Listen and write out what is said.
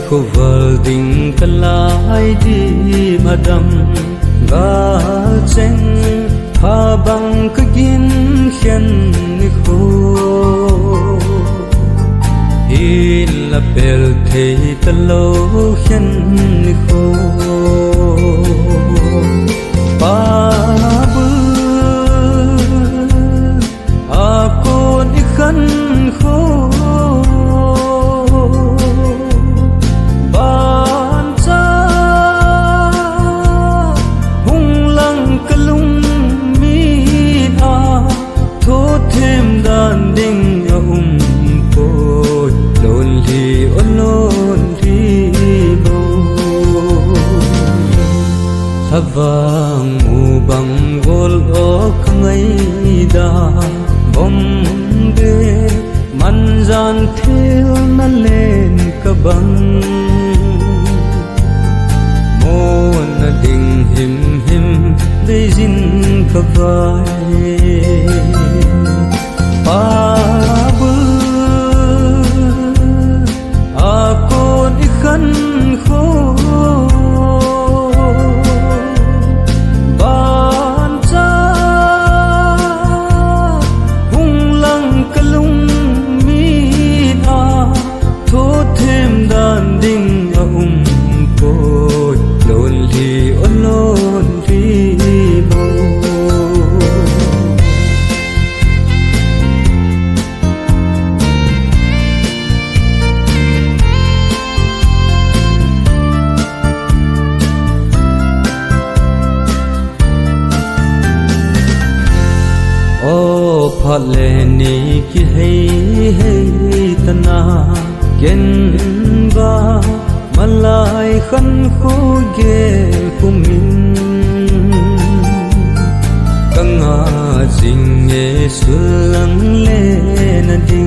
khu vờ tình cả lại đi mà đâm gà chen pha bằng cái kín khen khô hi là bel thế ta lâu khen khô ba bư à cô đi khăn khô vang u bang gol o khangai da bom de man jan thil na len ka bang mo na ding him him de jin ka vai pa bu a ko di khan kho Leni ki hey hey tana ken ba malai khan kho ge kumin kanga jing e sulang le na ding